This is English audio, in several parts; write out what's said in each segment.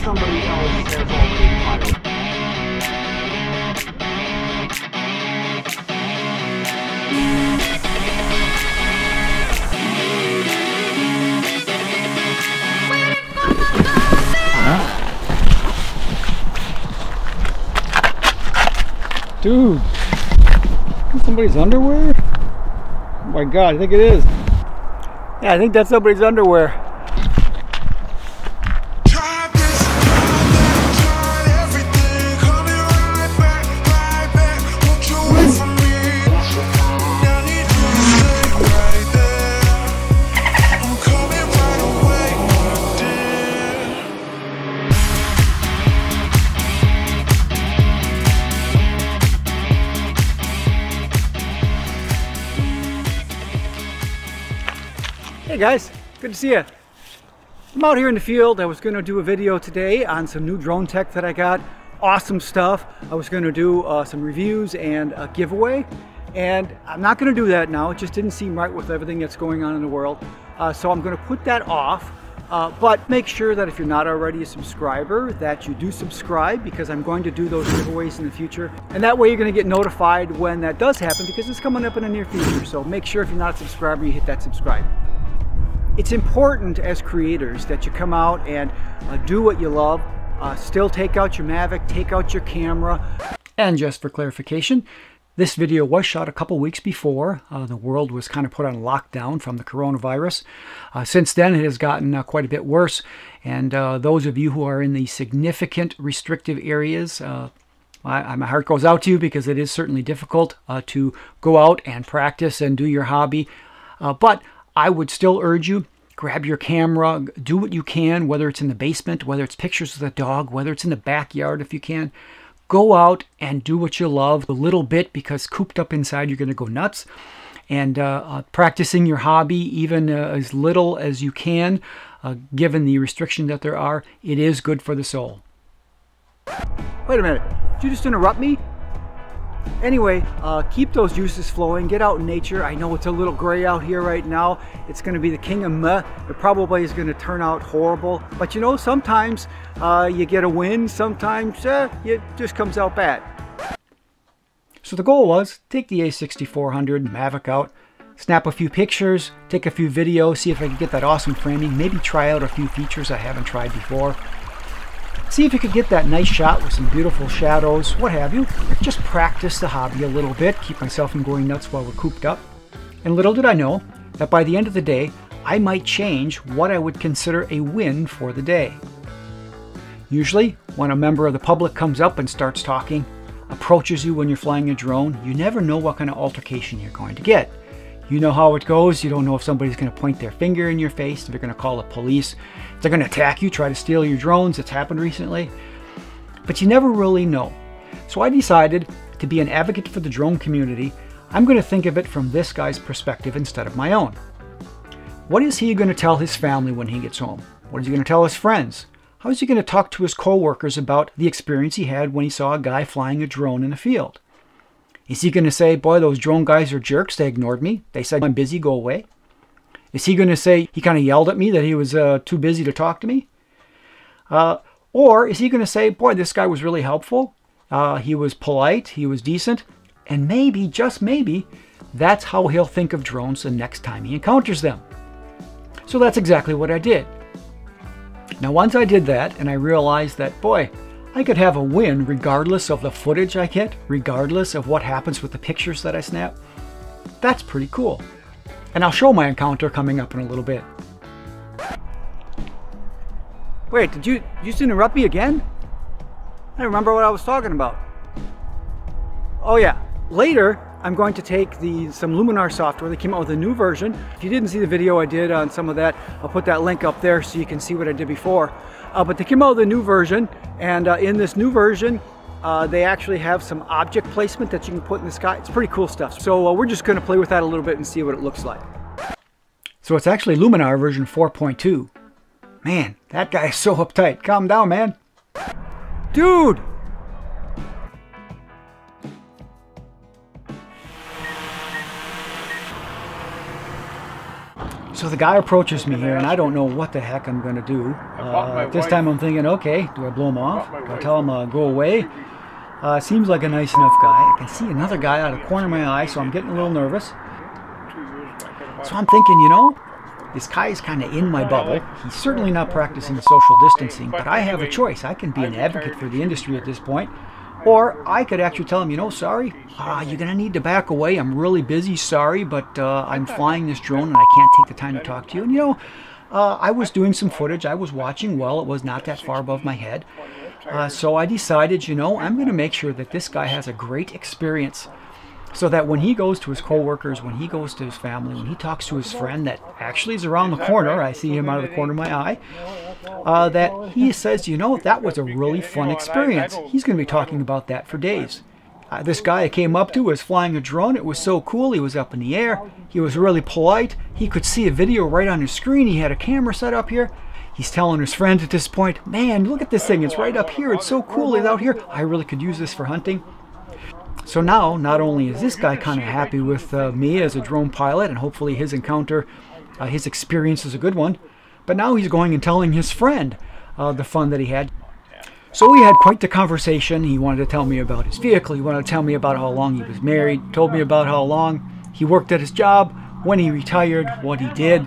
somebody else has already fired. Dude, somebody's underwear? Oh my God, I think it is. Yeah, I think that's somebody's underwear. Hey guys, good to see you. I'm out here in the field. I was going to do a video today on some new drone tech that I got. Awesome stuff. I was going to do some reviews and a giveaway, and I'm not going to do that now. It just didn't seem right with everything that's going on in the world. So I'm going to put that off. But make sure that if you're not already a subscriber, that you do subscribe, because I'm going to do those giveaways in the future. And that way you're going to get notified when that does happen, because it's coming up in the near future. So make sure if you're not a subscriber, you hit that subscribe. It's important as creators that you come out and do what you love. Still take out your Mavic, take out your camera. And just for clarification, this video was shot a couple weeks before the world was kind of put on lockdown from the coronavirus. Since then, it has gotten quite a bit worse. And those of you who are in the significant restrictive areas, my heart goes out to you, because it is certainly difficult to go out and practice and do your hobby. But I would still urge you, grab your camera, do what you can, whether it's in the basement, whether it's pictures of the dog, whether it's in the backyard if you can. Go out and do what you love a little bit, because cooped up inside you're going to go nuts. And practicing your hobby, even as little as you can, given the restriction that there are, it is good for the soul. Wait a minute, did you just interrupt me? Anyway, keep those juices flowing. Get out in nature. I know it's a little gray out here right now. It's going to be the king of meh. It probably is going to turn out horrible. But you know, sometimes you get a win. Sometimes it just comes out bad. So the goal was take the A6400 Mavic out, snap a few pictures, take a few videos, see if I could get that awesome framing, maybe try out a few features I haven't tried before. See if you could get that nice shot with some beautiful shadows, what have you. Just practice the hobby a little bit, keep myself from going nuts while we're cooped up. And little did I know that by the end of the day, I might change what I would consider a win for the day. Usually, when a member of the public comes up and starts talking, approaches you when you're flying a drone, you never know what kind of altercation you're going to get. You know how it goes. You don't know if somebody's going to point their finger in your face, if they're going to call the police, if they're going to attack you, try to steal your drones. It's happened recently. But you never really know. So I decided to be an advocate for the drone community. I'm going to think of it from this guy's perspective instead of my own. What is he going to tell his family when he gets home? What is he going to tell his friends? How is he going to talk to his coworkers about the experience he had when he saw a guy flying a drone in a field? Is he going to say, boy, those drone guys are jerks, they ignored me, they said I'm busy, go away? Is he going to say he kind of yelled at me, that he was too busy to talk to me? Or is he going to say, boy, this guy was really helpful, he was polite, he was decent, and maybe, just maybe, that's how he'll think of drones the next time he encounters them. So that's exactly what I did. Now once I did that, and I realized that, boy, I could have a win regardless of the footage I get, regardless of what happens with the pictures that I snap. That's pretty cool. And I'll show my encounter coming up in a little bit. Wait, did you just interrupt me again? I don't remember what I was talking about. Oh yeah, later I'm going to take some Luminar software. They came out with a new version. If you didn't see the video I did on some of that, I'll put that link up there so you can see what I did before. But they came out with a new version, and in this new version, they actually have some object placement that you can put in the sky. It's pretty cool stuff. So we're just going to play with that a little bit and see what it looks like. So it's actually Luminar version 4.2. Man, that guy is so uptight. Calm down, man. Dude! So the guy approaches me here, and I don't know what the heck I'm going to do. This time I'm thinking, okay, do I blow him off? Do I tell him go away? Seems like a nice enough guy. I can see another guy out of the corner of my eye, so I'm getting a little nervous. So I'm thinking, you know, this guy is kind of in my bubble. He's certainly not practicing social distancing, but I have a choice. I can be an advocate for the industry at this point. Or I could actually tell him, you know, sorry, you're going to need to back away. I'm really busy, sorry, but I'm flying this drone and I can't take the time to talk to you. And, you know, I was doing some footage. I was watching well. It was not that far above my head. So I decided, you know, I'm going to make sure that this guy has a great experience so that when he goes to his coworkers, when he goes to his family, when he talks to his friend that actually is around the corner, I see him out of the corner of my eye, that he says, you know, that was a really fun experience. He's going to be talking about that for days. This guy I came up to was flying a drone. It was so cool. He was up in the air. He was really polite. He could see a video right on his screen. He had a camera set up here. He's telling his friend at this point, man, look at this thing. It's right up here. It's so cool. It's out here. I really could use this for hunting. So now, not only is this guy kind of happy with me as a drone pilot, and hopefully his encounter, his experience is a good one, but now he's going and telling his friend the fun that he had. So we had quite the conversation. He wanted to tell me about his vehicle. He wanted to tell me about how long he was married, told me about how long he worked at his job, when he retired, what he did,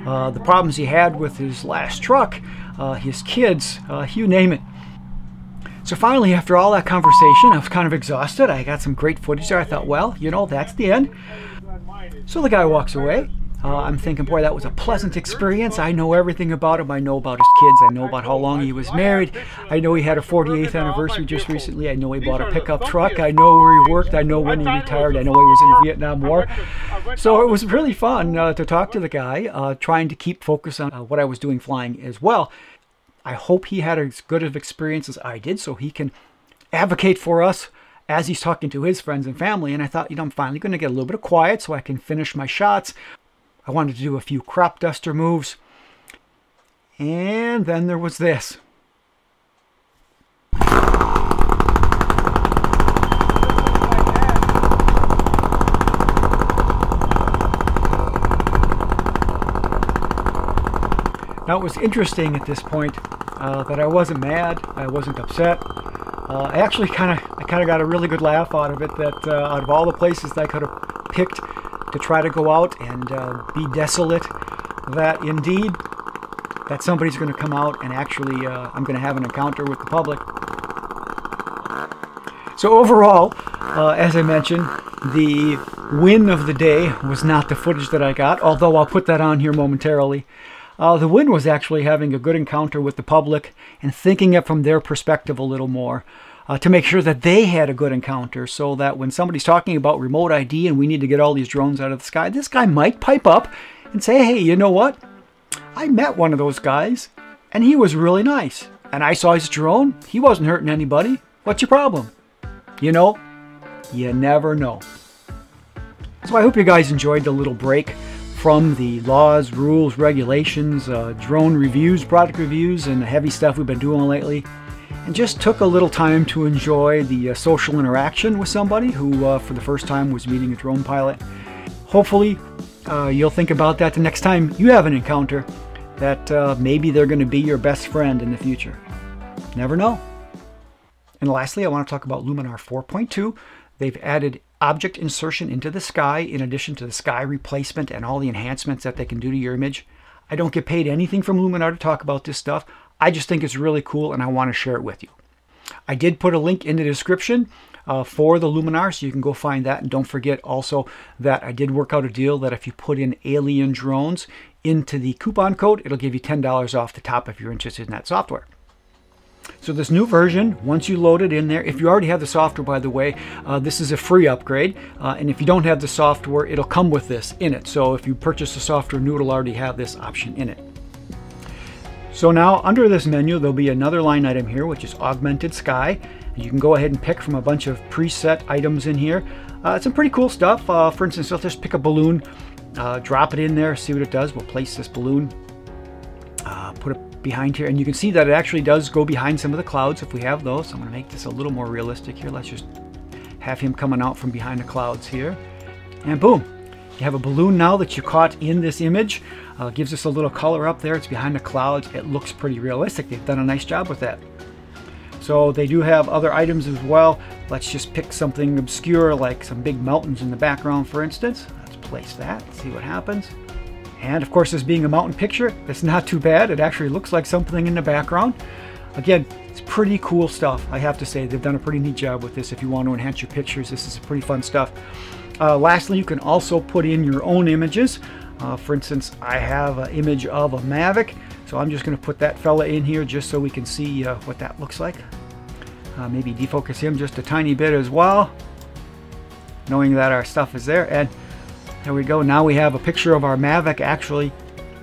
the problems he had with his last truck, his kids, you name it. So finally, after all that conversation, I was kind of exhausted. I got some great footage there. I thought, well, you know, that's the end. So the guy walks away. I'm thinking, boy, that was a pleasant experience. I know everything about him. I know about his kids. I know about how long he was married. I know he had a 48th anniversary just recently. I know he bought a pickup truck. I know where he worked. I know when he retired. I know he was in the Vietnam War. So it was really fun to talk to the guy, trying to keep focus on what I was doing flying as well. I hope he had as good of experience as I did so he can advocate for us as he's talking to his friends and family. And I thought, you know, I'm finally going to get a little bit of quiet so I can finish my shots. I wanted to do a few crop duster moves. And then there was this. Now it was interesting at this point that I wasn't mad, I wasn't upset. I actually kind of got a really good laugh out of it. That out of all the places that I could have picked to try to go out and be desolate, that indeed that somebody's going to come out and actually I'm going to have an encounter with the public. So overall, as I mentioned, the win of the day was not the footage that I got, although I'll put that on here momentarily. The win was actually having a good encounter with the public and thinking it from their perspective a little more to make sure that they had a good encounter, so that when somebody's talking about remote ID and we need to get all these drones out of the sky, this guy might pipe up and say, hey, you know what? I met one of those guys and he was really nice. And I saw his drone. He wasn't hurting anybody. What's your problem? You know, you never know. So I hope you guys enjoyed the little break from the laws, rules, regulations, drone reviews, product reviews, and the heavy stuff we've been doing lately, and just took a little time to enjoy the social interaction with somebody who for the first time was meeting a drone pilot. Hopefully you'll think about that the next time you have an encounter, that maybe they're going to be your best friend in the future. Never know. And lastly, I want to talk about Luminar 4.2. They've added object insertion into the sky in addition to the sky replacement and all the enhancements that they can do to your image. I don't get paid anything from Luminar to talk about this stuff. I just think it's really cool and I want to share it with you. I did put a link in the description for the Luminar, so you can go find that. And don't forget also that I did work out a deal that if you put in alien drones into the coupon code, it'll give you $10 off the top if you're interested in that software. So this new version, once you load it in there, if you already have the software, by the way, this is a free upgrade. And if you don't have the software, it'll come with this in it. So if you purchase the software new, it'll already have this option in it. So now under this menu, there'll be another line item here, which is Augmented Sky. And you can go ahead and pick from a bunch of preset items in here. It's some pretty cool stuff. For instance, let's just pick a balloon, drop it in there, see what it does. We'll place this balloon, put it behind here, and you can see that it actually does go behind some of the clouds if we have those. So I'm going to make this a little more realistic here. Let's just have him coming out from behind the clouds here, and boom, You have a balloon now that you caught in this image. Gives us a little color up there. It's behind the clouds. It looks pretty realistic. They've done a nice job with that. So they do have other items as well. Let's just pick something obscure like some big mountains in the background, for instance. Let's place that, see what happens. And of course, this being a mountain picture, it's not too bad. It actually looks like something in the background. Again, it's pretty cool stuff. I have to say, they've done a pretty neat job with this. If you want to enhance your pictures, this is pretty fun stuff. Lastly, you can also put in your own images. For instance, I have an image of a Mavic, so I'm just going to put that fella in here just so we can see what that looks like. Maybe defocus him just a tiny bit as well, knowing that our stuff is there. And there we go. Now we have a picture of our Mavic actually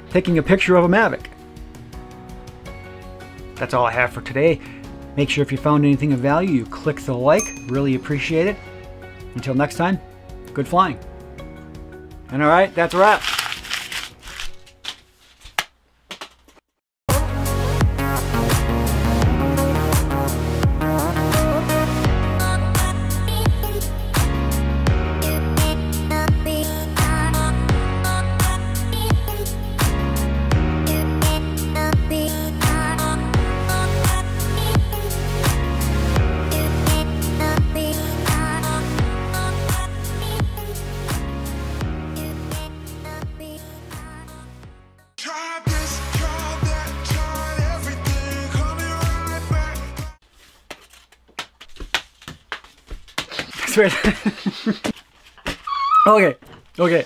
taking a picture of a Mavic. That's all I have for today. Make sure if you found anything of value, you click the like. Really appreciate it. Until next time, good flying. And all right, that's a wrap. Okay.